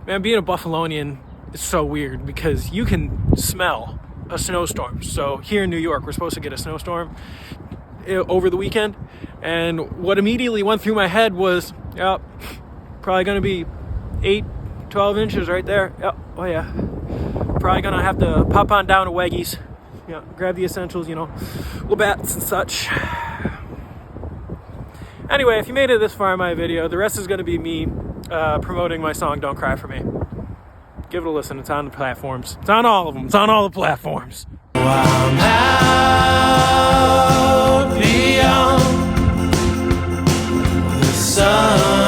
Man, being a Buffalonian is so weird because you can smell a snowstorm. So here in New York, we're supposed to get a snowstorm over the weekend. And what immediately went through my head was, yep, probably going to be 12 inches right there. Yep. Oh, yeah. Probably going to have to pop on down to Weggies. Grab the essentials, Labatt's and such. Anyway, if you made it this far in my video, the rest is going to be me promoting my song Don't Cry For Me. Give it a listen. It's on the platforms. It's on all of them. It's on all the platforms. I'm out beyond the sun.